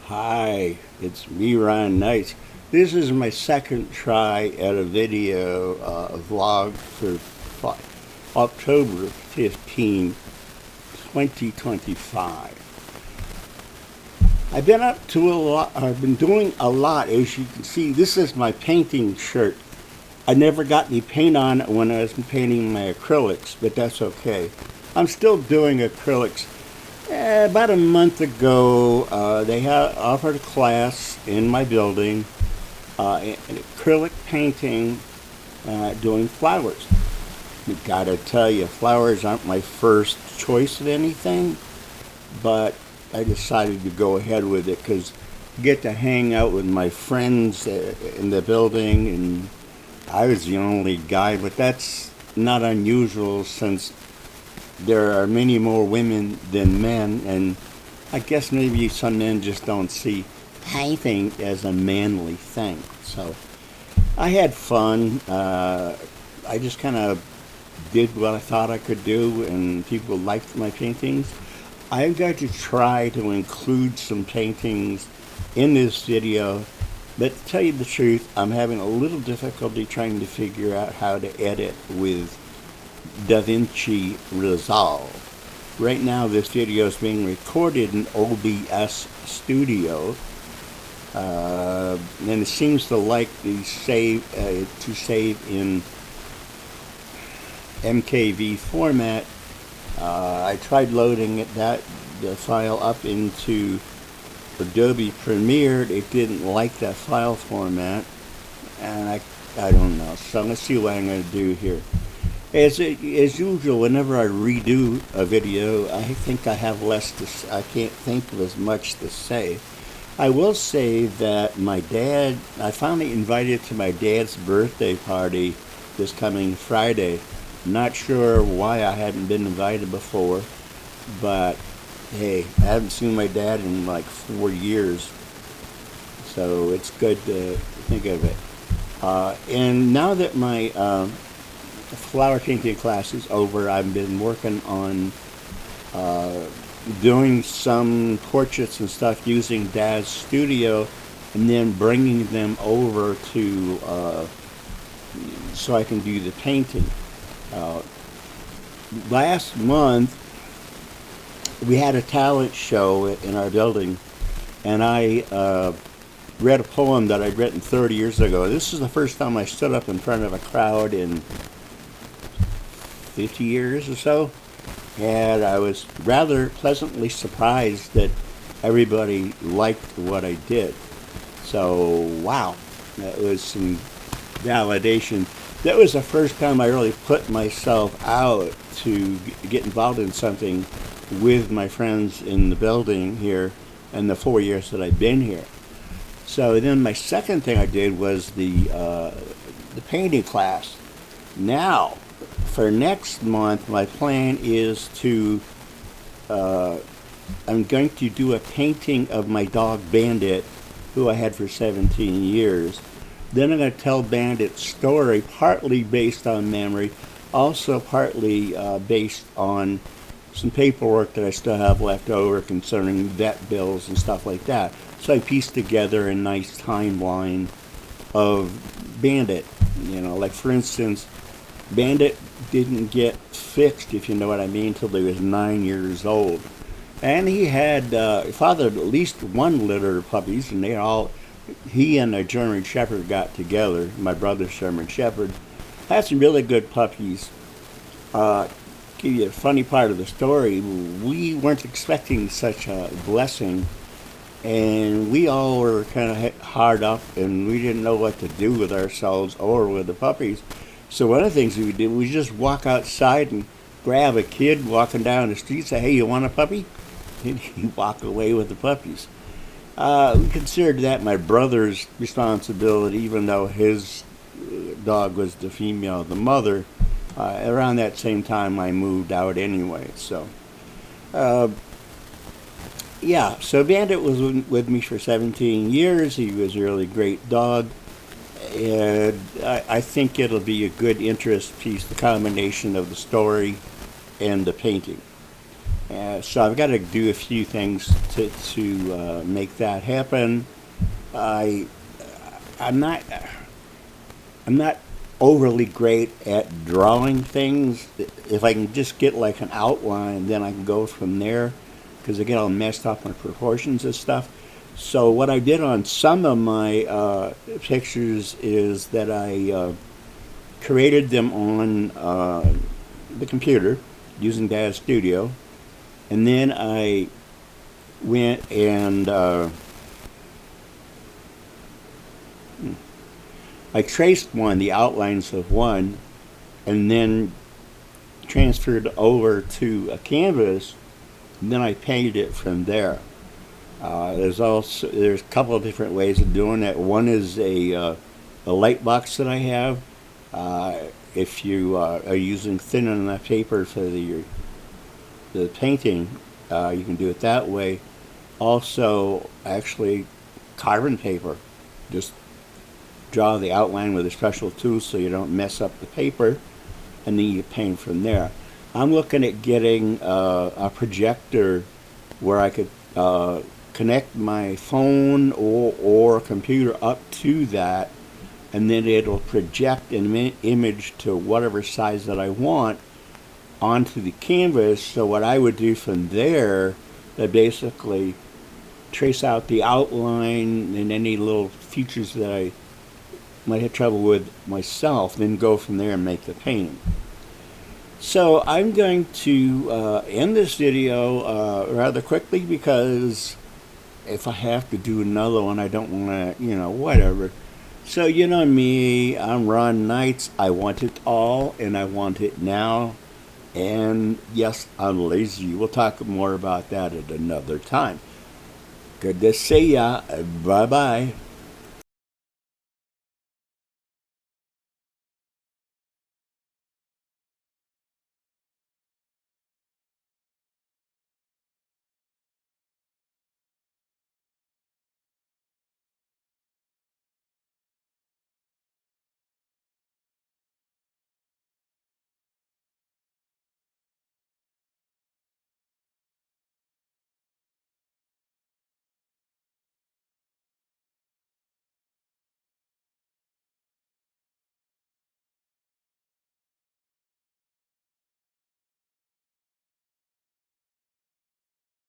Hi, it's me, Ron Knight. This is my second try at a video vlog for October 15, 2025. I've been up to a lot, I've been doing a lot. As you can see, this is my painting shirt. I never got any paint on it when I was painting my acrylics, but that's okay. I'm still doing acrylics. About a month ago, they offered a class in my building, an acrylic painting, doing flowers. Gotta tell you, flowers aren't my first choice of anything, but I decided to go ahead with it because I get to hang out with my friends in the building, and I was the only guy, but that's not unusual since there are many more women than men, and I guess maybe some men just don't see painting as a manly thing. So I had fun. I just kind of did what I thought I could do, and people liked my paintings. I'm going to try to include some paintings in this video, but to tell you the truth, I'm having a little difficulty trying to figure out how to edit with DaVinci Resolve. Right now this video is being recorded in DAZ Studio, and it seems to like to save in MKV format. I tried loading the file up into Adobe Premiere. It didn't like that file format, and I don't know. So let's see what I'm going to do here. As usual, whenever I redo a video, I think I have less to. I can't think of as much to say. I will say that my dad. I finally invited to my dad's birthday party this coming Friday. Not sure why I hadn't been invited before, but hey, I haven't seen my dad in like 4 years, so it's good to think of it. And now that my flower painting class is over, I've been working on doing some portraits and stuff using DAZ Studio, and then bringing them over to so I can do the painting. Last month we had a talent show in our building, and I read a poem that I'd written 30 years ago. This is the first time I stood up in front of a crowd in 50 years or so, and I was rather pleasantly surprised that everybody liked what I did. So wow, that was some validation. That was the first time I really put myself out to get involved in something with my friends in the building here in the 4 years that I've been here. So then my second thing I did was the painting class. Now, for next month, my plan is to, I'm going to do a painting of my dog Bandit, who I had for 17 years. Then I'm going to tell Bandit's story, partly based on memory, also partly based on some paperwork that I still have left over concerning vet bills and stuff like that. So I pieced together a nice timeline of Bandit. You know, like for instance, Bandit didn't get fixed, if you know what I mean, until he was 9 years old. And he had fathered at least one litter of puppies, and he and a German Shepherd got together, my brother's German Shepherd. Had some really good puppies. Give you a funny part of the story. We weren't expecting such a blessing, and we all were kind of hard up, and we didn't know what to do with ourselves or with the puppies. So one of the things we did was just walk outside and grab a kid walking down the street, say, "Hey, you want a puppy?" And he'd walk away with the puppies. We considered that my brother's responsibility, even though his dog was the female, the mother. Around that same time, I moved out anyway. So, yeah. So Bandit was with me for 17 years. He was a really great dog, and I think it'll be a good interest piece, the combination of the story and the painting. So I've got to do a few things to make that happen. I I'm not I'm not overly great at drawing things. If I can just get like an outline, then I can go from there because I get all messed up on proportions and stuff. So what I did on some of my pictures is that I created them on the computer using DAZ Studio, and then I went and I traced the outlines of one, and then transferred over to a canvas, and then I painted it from there. There's a couple of different ways of doing that. One is a light box that I have. If you are using thin enough paper for the painting, you can do it that way. Also, actually, carbon paper. Just draw the outline with a special tool so you don't mess up the paper, and then you paint from there. I'm looking at getting a projector where I could connect my phone or computer up to that, and then it'll project an image to whatever size that I want onto the canvas. So what I would do from there, that basically trace out the outline and any little features that I might have trouble with myself, then go from there and make the painting. So I'm going to end this video rather quickly, because if I have to do another one, I don't want to, whatever. So you know me, I'm Ron Knights. I want it all, and I want it now. And yes, I'm lazy. We'll talk more about that at another time. Good to see ya. Bye-bye.